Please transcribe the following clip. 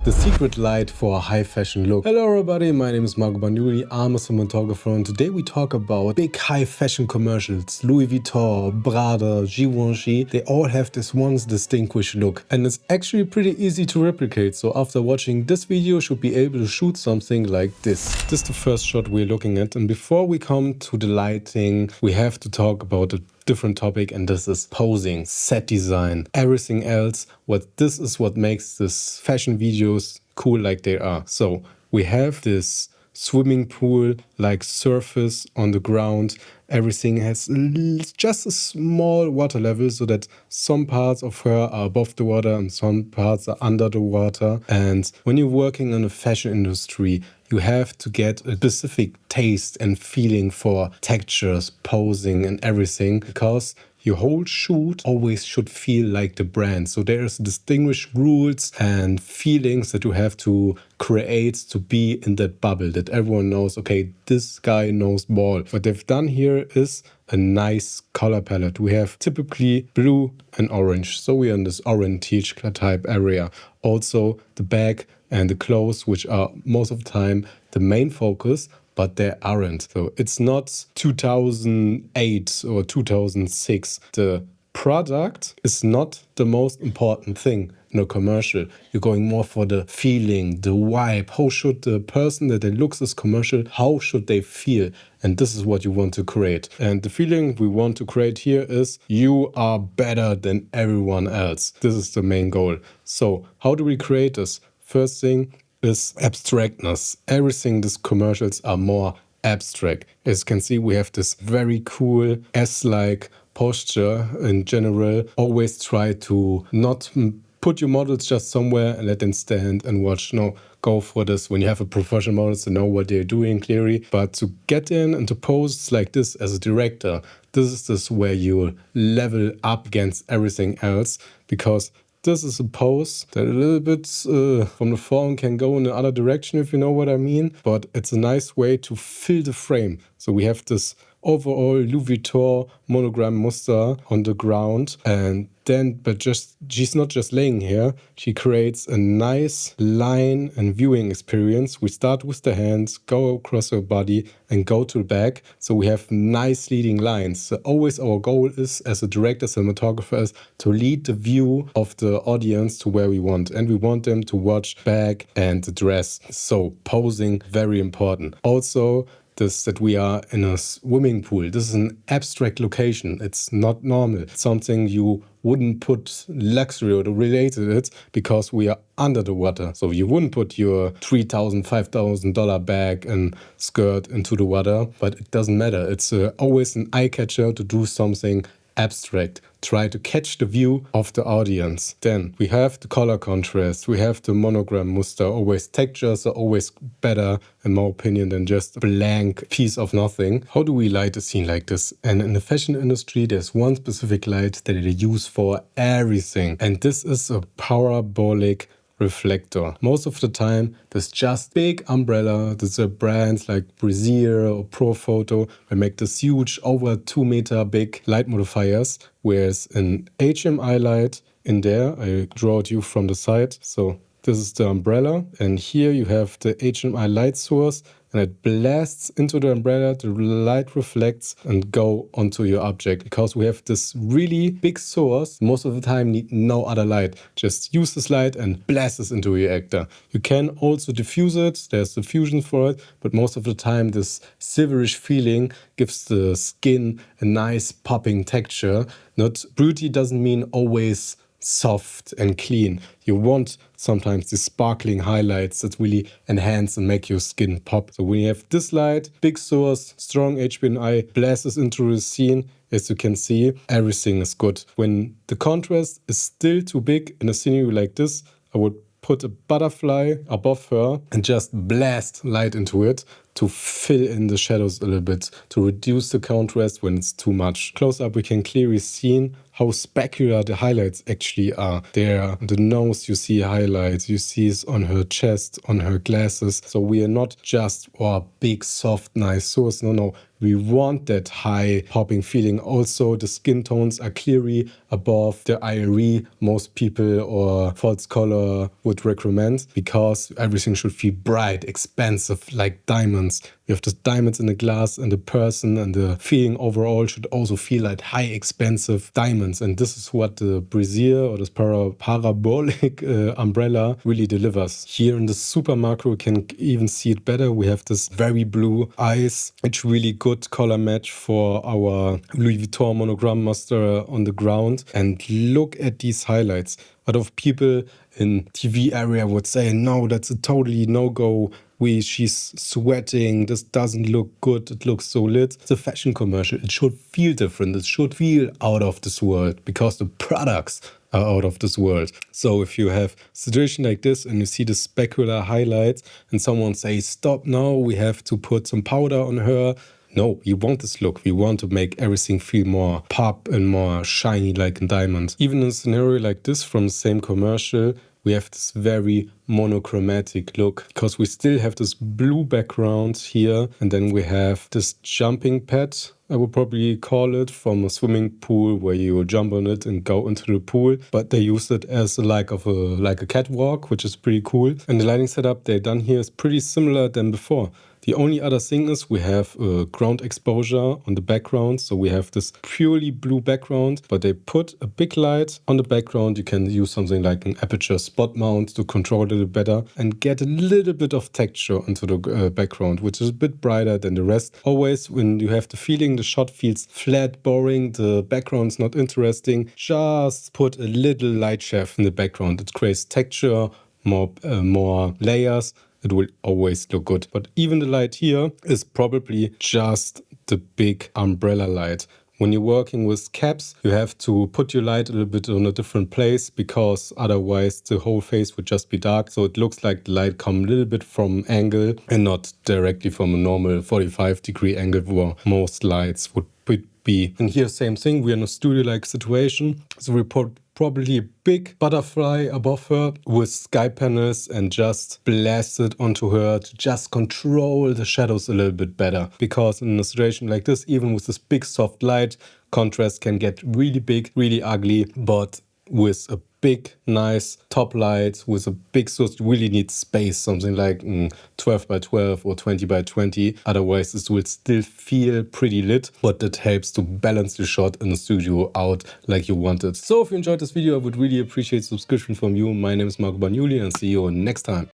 The secret light for a high fashion look. Hello everybody, my name is Marco Bagnoli, I'm a cinematographer, and today we talk about big high fashion commercials. Louis Vuitton, Prada, Givenchy, they all have this one distinguished look. And it's actually pretty easy to replicate, so after watching this video you should be able to shoot something like this. This is the first shot we're looking at, and before we come to the lighting, we have to talk about the different topic, and this is posing, set design, everything else. This is what makes this fashion videos cool like they are. So we have this swimming pool like surface on the ground. Everything has just a small water level so that some parts of her are above the water and some parts are under the water. And when you're working in the fashion industry, you have to get a specific taste and feeling for textures, posing and everything, because your whole shoot always should feel like the brand. So there's distinguished rules and feelings that you have to create to be in that bubble, that everyone knows, okay, this guy knows ball. What they've done here is a nice color palette. We have typically blue and orange. So we are in this orange type area. Also the bag and the clothes, which are most of the time the main focus, but they aren't. So it's not 2008 or 2006. The product is not the most important thing in a commercial. You're going more for the feeling, the vibe. How should the person that looks this commercial, how should they feel? And this is what you want to create. And the feeling we want to create here is you are better than everyone else. This is the main goal. So how do we create this? First thing is abstractness. Everything these commercials are more abstract. As you can see, we have this very cool S-like posture in general. Always try to not put your models just somewhere and let them stand and watch. No, go for this when you have a professional models to know what they're doing clearly. But to get in and to pose like this as a director, this is where you level up against everything else, because this is a pose that a little bit from the phone can go in the other direction, if you know what I mean. But it's a nice way to fill the frame. So we have this overall Louis Vuitton monogram muster on the ground, and then, but she's not just laying here, she creates a nice line and viewing experience. We start with the hands, go across her body and go to the back. So we have nice leading lines. So always our goal is, as a director, cinematographer, is to lead the view of the audience to where we want. And we want them to watch back and the dress. So posing, very important. Also, that we are in a swimming pool. This is an abstract location. It's not normal. It's something you wouldn't put luxury or related it, because we are under the water. So you wouldn't put your $3,000, $5,000 bag and skirt into the water, but it doesn't matter. It's always an eye catcher to do something abstract. Try to catch the view of the audience. Then we have the color contrast, we have the monogram muster. Always textures are always better, in my opinion, than just a blank piece of nothing. How do we light a scene like this? And in the fashion industry, there's one specific light that they use for everything, and this is a parabolic reflector. Most of the time, there's just big umbrella. There's brands like Brazier or Profoto. They make this huge, over 2 meter big light modifiers. Whereas an HMI light in there, I draw it you from the side. So this is the umbrella, and here you have the HMI light source, and it blasts into the umbrella, the light reflects and go onto your object. Because we have this really big source, most of the time need no other light. Just use this light and blast this into your actor. You can also diffuse it, there's diffusion for it, but most of the time this silverish feeling gives the skin a nice popping texture. Not beauty doesn't mean always soft and clean. You want sometimes these sparkling highlights that really enhance and make your skin pop. So when you have this light, big source, strong HBNI, blasts into the scene, as you can see, everything is good. When the contrast is still too big in a scenery like this, I would put a butterfly above her and just blast light into it to fill in the shadows a little bit, to reduce the contrast when it's too much. Close up, we can clearly see how specular the highlights actually are. There, the nose, you see highlights, you see it on her chest, on her glasses. So we are not just, oh, big, soft, nice source. No, We want that high popping feeling. Also, the skin tones are clearly above the IRE most people or false color would recommend, because everything should feel bright, expensive, like diamonds. We have the diamonds in the glass and the person, and the feeling overall should also feel like high expensive diamonds. And this is what the brazier or this parabolic umbrella really delivers. Here in the super macro, you can even see it better. We have this very blue eyes. It's really good color match for our Louis Vuitton monogram master on the ground. And look at these highlights. A lot of people in TV area would say, no, that's a totally no-go. She's sweating, this doesn't look good, it looks so lit. It's a fashion commercial, it should feel different, it should feel out of this world, because the products are out of this world. So if you have a situation like this and you see the specular highlights and someone says, stop now, we have to put some powder on her. No, we want this look. We want to make everything feel more pop and more shiny like a diamond. Even in a scenario like this from the same commercial, we have this very monochromatic look, because we still have this blue background here, and then we have this jumping pad, I would probably call it, from a swimming pool where you jump on it and go into the pool, but they use it as like a catwalk, which is pretty cool. And the lighting setup they've done here is pretty similar than before. The only other thing is we have a ground exposure on the background. So we have this purely blue background, but they put a big light on the background. You can use something like an aperture spot mount to control it a little better and get a little bit of texture into the background, which is a bit brighter than the rest. Always when you have the feeling the shot feels flat, boring, the background's not interesting, just put a little light shaft in the background. It creates texture, more layers. It will always look good. But even the light here is probably just the big umbrella light. When you're working with caps, you have to put your light a little bit on a different place, because otherwise the whole face would just be dark. So it looks like the light comes a little bit from angle and not directly from a normal 45-degree angle where most lights would be. And here, same thing, we're in a studio-like situation. So we put probably a big butterfly above her with sky panels and just blast it onto her to just control the shadows a little bit better. Because in a situation like this, even with this big soft light, contrast can get really big, really ugly, but with a big, nice top light, with a big source, you really need space, something like 12 by 12 or 20 by 20. Otherwise, this will still feel pretty lit, but that helps to balance the shot in the studio out like you want it. So if you enjoyed this video, I would really appreciate subscription from you. My name is Marco Bagnoli, and see you next time.